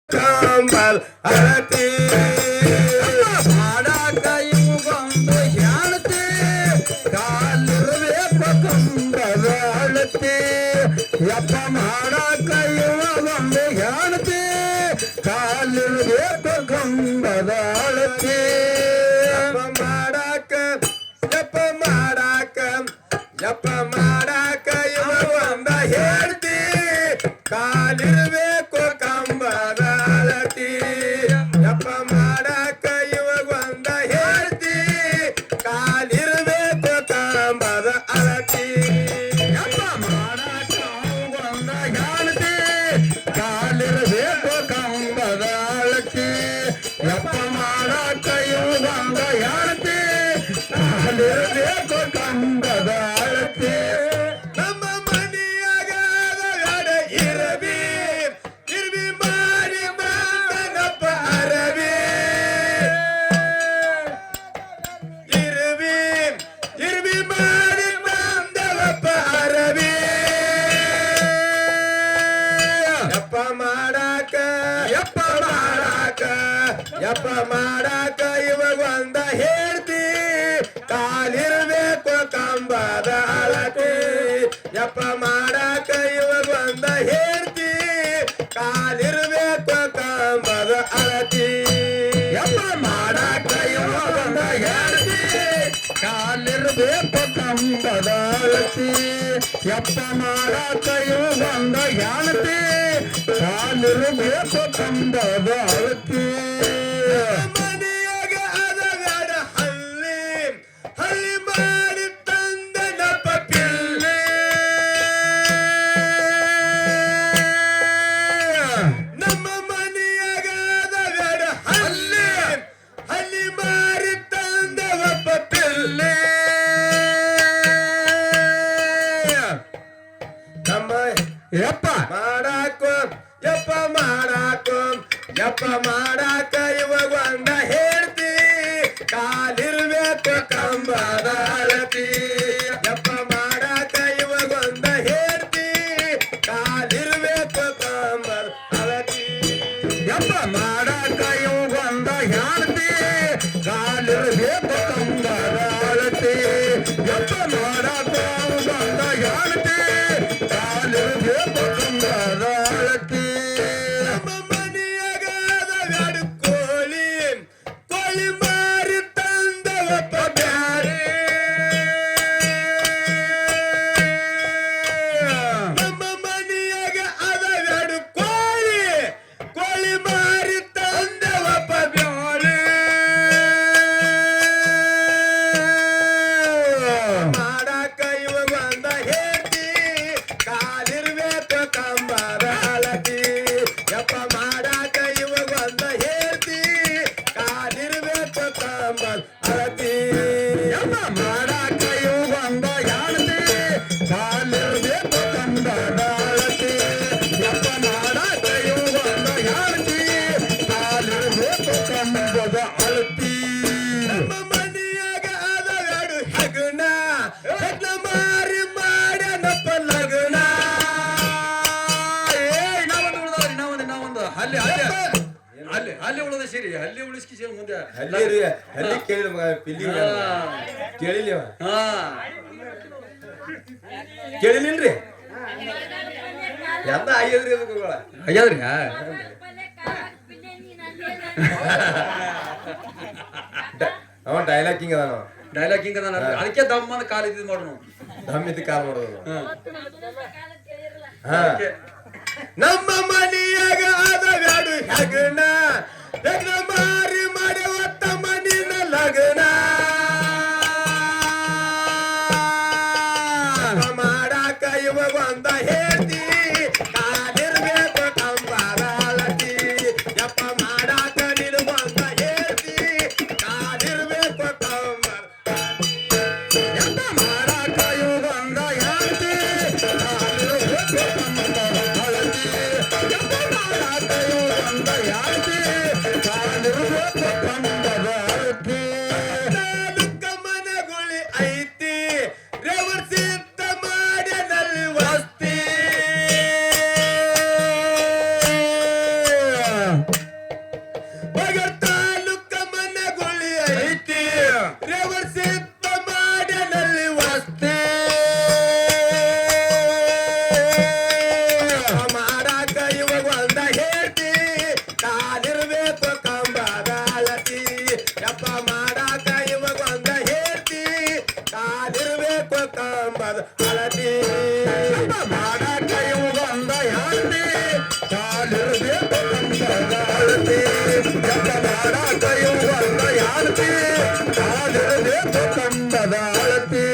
ಕಂಬಲ್ ಅಳತಿ ಮಾಡಾಕ ಇವು ಬಂದು ಹೆಣತಿ ಕಾಲಿರಬೇಕು ಕಂಬದ ಅಳತಿ ಯಪ್ಪ ಮಾಡಾಕ ಇವ ಬಂದು ಹೆಣತಿ ಕಾಲಿರಬೇಕು ಕಂಬದ ಅಳತಿ ಯಪ್ಪ ಮಾಡಾಕ ಇವ ಬಂದ ಹೇಳ್ತಿ ಕಾಲಿರಬೇಕು ಕಂಬದ ಅಳತಿ ಯಪ್ಪ ಮಾಡಾಕ ಇವ ಬಂದ ಹೇಳ್ತಿ ಕಾಲಿರಬೇಕು ಕಂಬದ ಅಳತಿ ಯಪ್ಪ ಮಾಡಾಕ ಬಂದ ಹೇಳ್ತಿ ಕಾಲಿರಬೇಕು ಕಂಬದ ಅಳತಿ ಯಪ್ಪ ಮಾಡಾಕ ಇವ ಬಂದ ಹೇಳ್ತಿ ಕಾಲಿರಬೇಕು ಕಂಬದ ಅಳತಿ ನಮ್ಮ ಮನೆಯಾಗ ಇರಬಿ ಇರ್ಬಿ ಮಾರಿ ಮಾನಪ್ಪ ಅರಬಿ ಇರ್ಬಿ ಇರ್ಬಿ ಮಾರಿ ಮಾಂದವಪ್ಪ ಅರಬಿ ಯಪ್ಪ ಮಾಡಾಕ ಯಪ್ಪ ಮಾಡಾಕ ಯಪ್ಪ ಮಾಡಾಕ ಇವಾಗ ಒಂದ ಹೇಳ್ತಿ ಕಾಲಿರ್ಬೇಕು ಕಂಬದ ಅಳತಿ ಯಪ್ಪ ಮಾಡಾಕ ಇವಾಗ ಒಂದ ಹೇಳ್ತಿ ಕಾಲಿರ್ಬೇಕು ಕಂಬದ ಅಳತಿ ಯಪ್ಪ ಮಾಡಾಕ ಇವಾಗ ಒಂದ ಹೇಳ್ತಿ ಕಾಲಿರ್ಬೇಕು ಕಂಬದ ಅಳತಿ ಯಪ್ಪ ಮಾಡಾಕ ಇವಾಗ ಒಂದ ಹೇಳ್ತಿ ಕಾಲಿರ್ಬೇಕು ಕಂಬದ ಅಳತಿ ಮನೆಯಾಗ ಅದಗಾಡ ಹಲ್ಲಿ ಹಲ್ಲಿ ಮಾಡಿ ತಂದ ನಪ್ಪ ಪಿಲ್ಲಿ ನಮ್ಮ ಮನೆಯಾಗ ಅದಗಾಡ ಹಲ್ಲಿ ಹಲ್ಲಿ ಮಾರಿ ತಂದ ಒಬ್ಬ ಪಿಲ್ಲಿ ನಮ್ಮ ಯಪ್ಪ ಮಾಡಾಕೋ ಯಪ್ಪ ಮಾಡಾಕೋ ಯಪ್ಪ ಮಾಡಾಕ ಇವಾಗ ಒಂದ ಹೇಳ್ತಿ ಕಾಲಿರ್ಬೇಕು ಕಂಬದ ಅಳತಿ ಯಪ್ಪ ಮಾಡಾಕ ಇವಾಗ ಒಂದ ಹೇಳ್ತಿ ಕಾಲಿರ್ಬೇಕು ಕಂಬದ ಅಳತಿ ಯಪ್ಪ ಮಾಡಾಕ ಇವಾಗ ಒಂದ ಹೇಳ್ತಿ ಕಾಲಿರ್ಬೇಕು ಕಂಬದ ಅಳತಿ ಯಪ್ಪ ಮಾಡಾಕ ಒಂದ ಹೇಳ್ತಿ ಕಾಲಿರ್ಬೇಕು ಕಂಬದ ಅಳತಿ ನಮ್ಮ ಮನೆಯಾಗ ಅದಗಾಡು ಕೋಳಿ ಕೋಳಿ ಮಾರಿ ತಂದವಪ್ಪ ಬ್ಯಾರೆ ನಮ್ಮ ಮನೆಯಾಗ ಅದಗಾಡು ಕೋಳಿ ಕೋಳಿ ಮಾರಿ ತಂದವಪ್ಪ ಬ್ಯಾರೆ ಮಾಡಾಕ ಇವಾಗ ಒಂದ ಹೇಳ್ತಿ ಕಾಲಿರ್ಬೇಕು ಕಂಬದ ಅಳತಿ ಯಪ್ಪ ಮಾಡಾಕ ಇವಾಗ ಒಂದ ಹೇಳ್ತಿ ಕಾಲಿರ್ಬೇಕು ಕಂಬದ ಅಳತಿ ಯಪ್ಪ ಮಾಡಾಕ ಇವಾಗ ಒಂದ ಹೇಳ್ತಿ ಕಾಲಿರ್ಬೇಕು ಕಂಬದ ಅಳತಿ ಯಪ್ಪ ಮಾಡಾಕ ಇವಾಗ ಒಂದ ಹೇಳ್ತಿ ಕಾಲಿರ್ಬೇಕು ಕಂಬದ ಅಳತಿ ನಮ್ಮ ಮನೆಯಾಗ ಅದಗಾಡು ಹೆಗಣ ಹೆಗ್ಣ ಮಾರಿ ಮಾಡ್ಯಾನಪ್ಪ ಲಗ್ನ ನಾವೊಂದು ಅಲ್ಲಿ ಅಲ್ಲಿ ಅಲ್ಲಿ ಅಲ್ಲಿ ಉಳಿದ ಸೇರಿ ಅಲ್ಲಿ ಉಳಿಸ್ಕಿ ಸೇರಿ ಮುಂದೆ ಹಲ್ಲಿ ರೀ ಹಲ್ಲಿ ಕೇಳಿದ ಮಗ ಪಿಲ್ಲಿ ಕೇಳಿಲ್ಲ ಹಾ ಕೇಳಿಲ್ರಿ ಎಂದ ಆಗ್ಯದ್ರಿ ಅದಕ್ಕುಗಳ ಆಗ್ಯಾದ್ರಿ ಅವ ಡೈಲಾಗ್ ಹಿಂಗ ಅದಾನ ಡೈಲಾಗ್ ಹಿಂಗ ಅದಕ್ಕೆ ದಮ್ಮನ ಕಾಲ ಇದ್ ಮಾಡೋಣ ದಮ್ ಇದ್ದು ಕಾಲ್ ಮಾಡೋದು ಹಾ ನಮ್ಮ ಮನೆಯಾಗ ಅದಗಾಡು ಹೆಗಣ ಹೆಗ್ಣ ಮಾರಿ ಮಾಡಿ ಒತ್ತ ಮನಿನ ಲಗ್ನ ಮಾಡಾಕ ಇವಾಗ ಒಂದ ಹೇಳ್ತಿ ಕಾಲಿರ್ಬೇಕು ಕಂಬದ ಅಳತಿ ಯಪ್ಪ ಮಾಡಾಕ ನೀನು ಒಂದ ಹೇಳ್ತಿ ಕಾಲಿರ್ಬೇಕು ಕಂಬದ ಯಪ್ಪ ಮಾಡಾಕ ಇವಾಗ ಒಂದ ಹೇಳ್ತಿ ಕಾಲಿರ್ಬೇಕು ಕಂಬದ ಅಳತಿ ಯಪ್ಪ ಮಾಡಾಕ ಇವಾಗ ಒಂದ ಹೇಳ್ತಿ ಕಾಲಿರ್ಬೇಕು ಕಂಬದ ಅಳತಿ ಮನಗುಳಿ ಐತಿ ರೇವರ್ಸಿದ್ದ ಮಾಡ್ಯನಲ್ಲಿ ವಸ್ತಿ ಮಾಡಾಕ ಇವುದೊಂದ ಹೆಂಡತಿ ಕಾಲಿರಬೇಕು ಕಂಬದ ಅಳತಿ ಜಪ ಮಾಡಾಕ ಇವುದೊಂದ ಹೆಂಡತಿ ಕಾಲಿರಬೇಕು ಕಂಬದ ಅಳತಿ